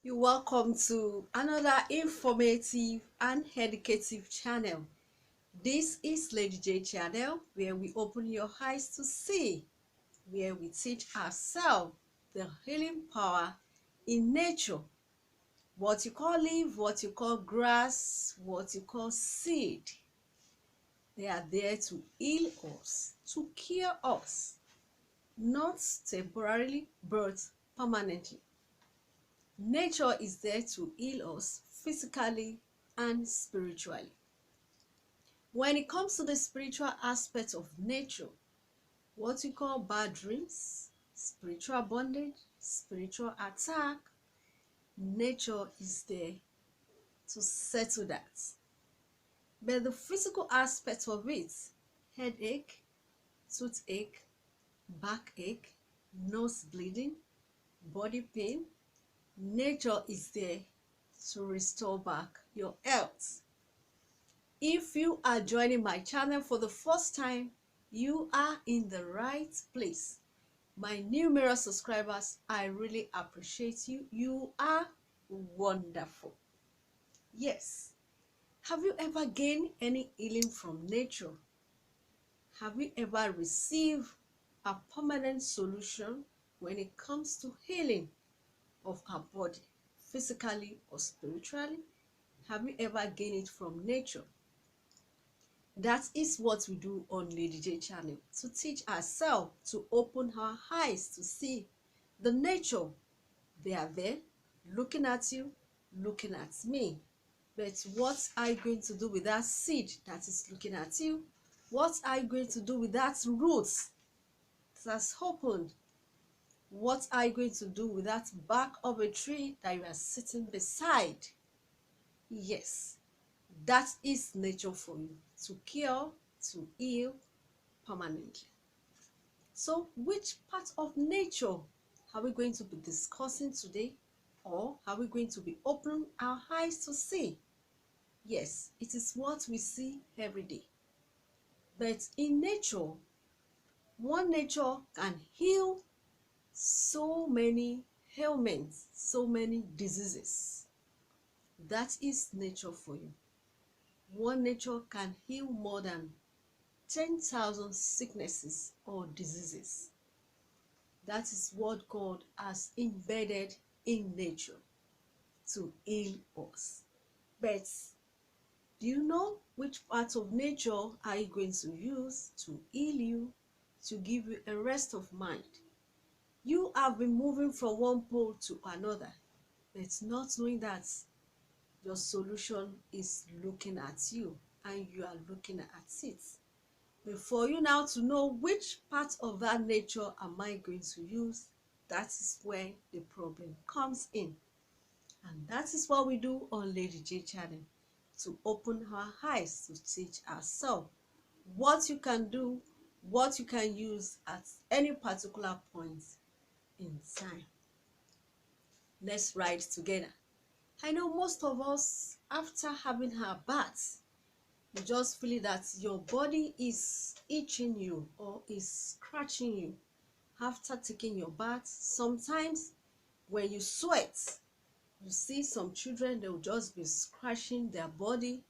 You're welcome to another informative and educative channel. This is Lady J channel, where we open your eyes to see, where we teach ourselves the healing power in nature. What you call leaf, what you call grass, what you call seed, they are there to heal us, to cure us, not temporarily but permanently. Nature is there to heal us physically and spiritually. When it comes to the spiritual aspect of nature, what we call bad dreams, spiritual bondage, spiritual attack, nature is there to settle that. But the physical aspect of it, headache, toothache, backache, nose bleeding, body pain, nature is there to restore back your health. If you are joining my channel for the first time, you are in the right place. My numerous subscribers, I really appreciate you. You are wonderful. Yes. Have you ever gained any healing from nature? Have you ever received a permanent solution when it comes to healing of our body, physically or spiritually? Have you ever gained it from nature? That is what we do on Lady J channel, to teach ourselves, to open our eyes to see the nature. They are there, looking at you, looking at me. But what are you going to do with that seed that is looking at you? What are you going to do with that root that has opened? What are you going to do with that bark of a tree that you are sitting beside? Yes, that is nature for you, to cure, to heal permanently. So, which part of nature are we going to be discussing today, or are we going to be opening our eyes to see? Yes, it is what we see every day. But in nature, one nature can heal so many ailments, so many diseases. That is nature for you. One nature can heal more than 10,000 sicknesses or diseases. That is what God has embedded in nature to heal us. But do you know which part of nature are you going to use to heal you, to give you a rest of mind? You have been moving from one pole to another, but not knowing that your solution is looking at you and you are looking at it. But for you now to know which part of that nature am I going to use, that is where the problem comes in. And that is what we do on Lady J channel, to open our eyes to teach ourselves what you can do, what you can use at any particular point in time. Let's ride together. I know most of us, after having our bath, you just feel that your body is itching you or is scratching you after taking your bath. Sometimes when you sweat, you see some children, they'll just be scratching their body.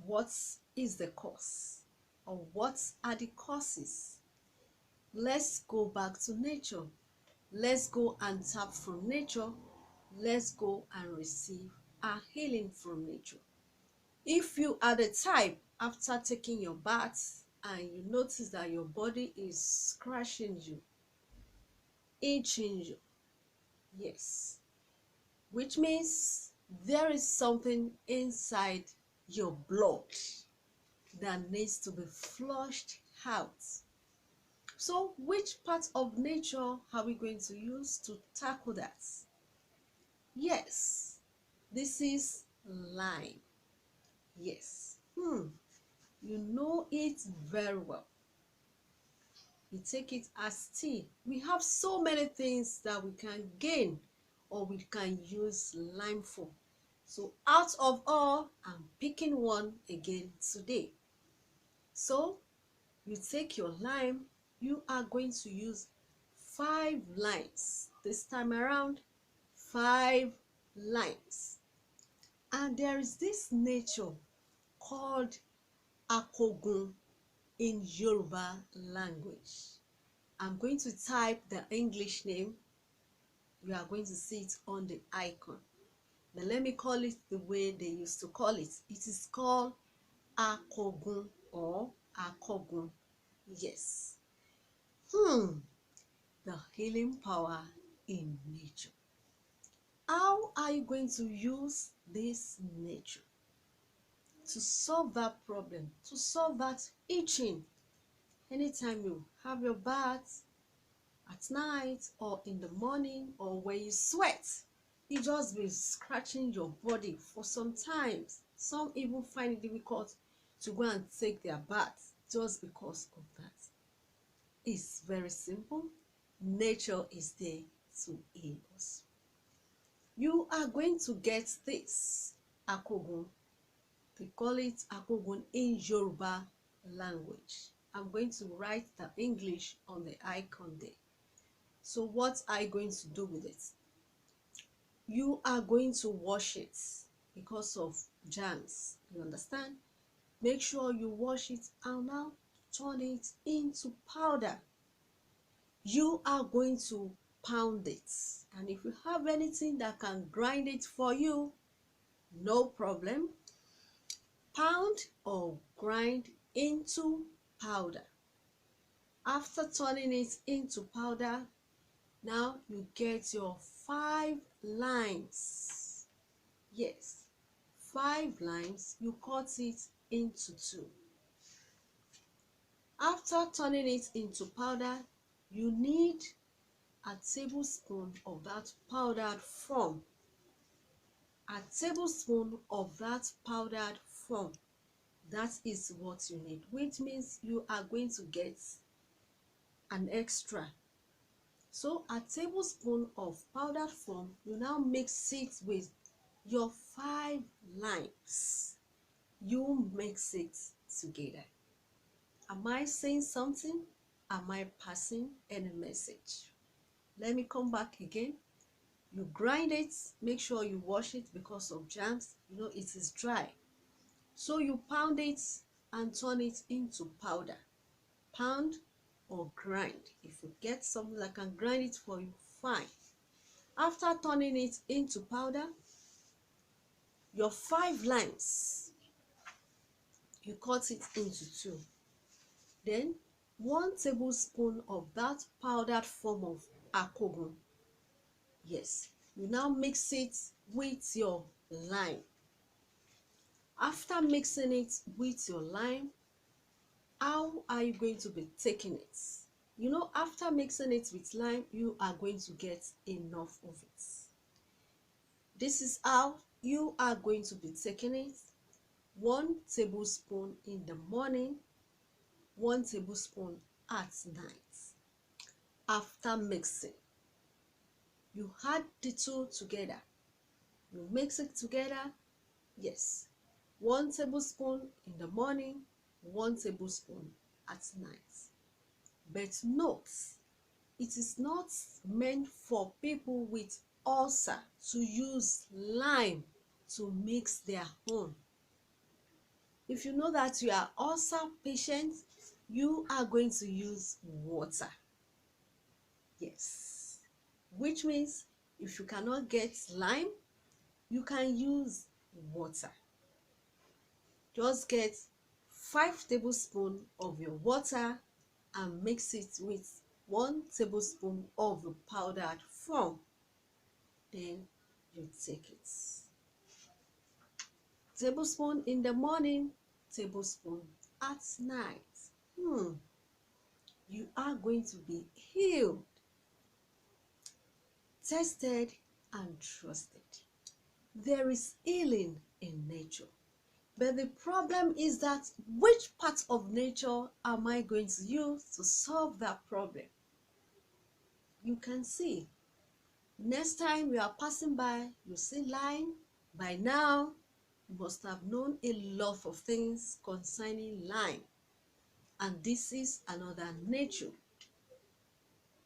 What is the cause, or what are the causes? Let's go back to nature. Let's go and tap from nature. Let's go and receive our healing from nature. If you are the type, after taking your bath and you notice that your body is scratching you, itching you, yes, which means there is something inside your blood that needs to be flushed out. So which part of nature are we going to use to tackle that? Yes, this is lime. Yes, you know it very well. We take it as tea. We have so many things that we can gain or we can use lime for. So out of all, I'm picking one again today. So you take your lime, you are going to use 5 limes. this time around 5 lines. And there is this nature called Akogun in Yoruba language. I'm going to type the English name. You are going to see it on the icon. But let me call it the way they used to call it. It is called Akogun or Akogun. Yes. The healing power in nature. How are you going to use this nature to solve that problem, to solve that itching? Anytime you have your bath at night or in the morning or when you sweat, you just be scratching your body for some time. Some even find it difficult to go and take their bath just because of that. It's very simple. Nature is there to heal us. You are going to get this Akogun. They call it Akogun in Yoruba language. I'm going to write the English on the icon there. So what are you going to do with it? You are going to wash it because of germs. You understand? Make sure you wash it and now turn it into powder. You are going to pound it. And if you have anything that can grind it for you, no problem. Pound or grind into powder. After turning it into powder, now you get your 5 lines. Yes, 5 lines, you cut it into 2. After turning it into powder, you need a tablespoon of that powdered form. A tablespoon of that powdered form. That is what you need, which means you are going to get an extra. So a tablespoon of powdered form, you now mix it with your 5 lines. You mix it together. Am I saying something? Am I passing any message? Let me come back again. You grind it, make sure you wash it because of germs. You know it is dry. So you pound it and turn it into powder. Pound or grind. If you get something that can grind it for you, fine. After turning it into powder, your 5 lines, you cut it into 2. Then 1 tablespoon of that powdered form of Akogun. Yes, you now mix it with your lime. After mixing it with your lime, how are you going to be taking it? You know, after mixing it with lime, you are going to get enough of it. This is how you are going to be taking it. 1 tablespoon in the morning, 1 tablespoon at night. After mixing, you add the 2 together. You mix it together. Yes, 1 tablespoon in the morning, 1 tablespoon at night. But note, it is not meant for people with ulcer to use lime to mix their own. If you know that you are ulcer patient, you are going to use water. Yes, which means if you cannot get lime, you can use water. Just get 5 tablespoons of your water and mix it with 1 tablespoon of the powdered form. Then you take it. Tablespoon in the morning, tablespoon at night. You are going to be healed, tested, and trusted. There is healing in nature. But the problem is that which part of nature am I going to use to solve that problem? You can see. Next time you are passing by, you see lime. By now, you must have known a lot of things concerning lime. And this is another nature.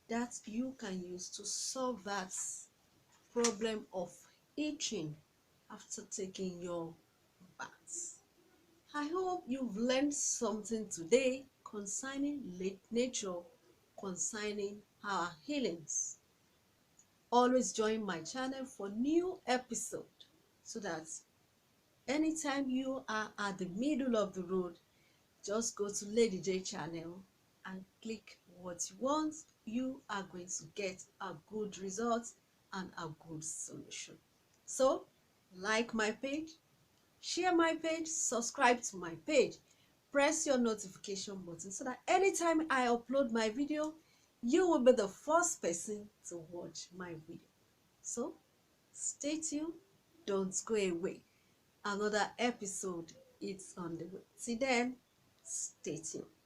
that you can use to solve that problem of itching after taking your bath. I hope you've learned something today concerning nature, concerning our healings. Always join my channel for new episode so that anytime you are at the middle of the road, just go to Lady J channel and click what you want. You are going to get a good result and a good solution. So, like my page, share my page, subscribe to my page, press your notification button so that anytime I upload my video, you will be the first person to watch my video. So, stay tuned, don't go away. Another episode is on the way. Till then, stay tuned.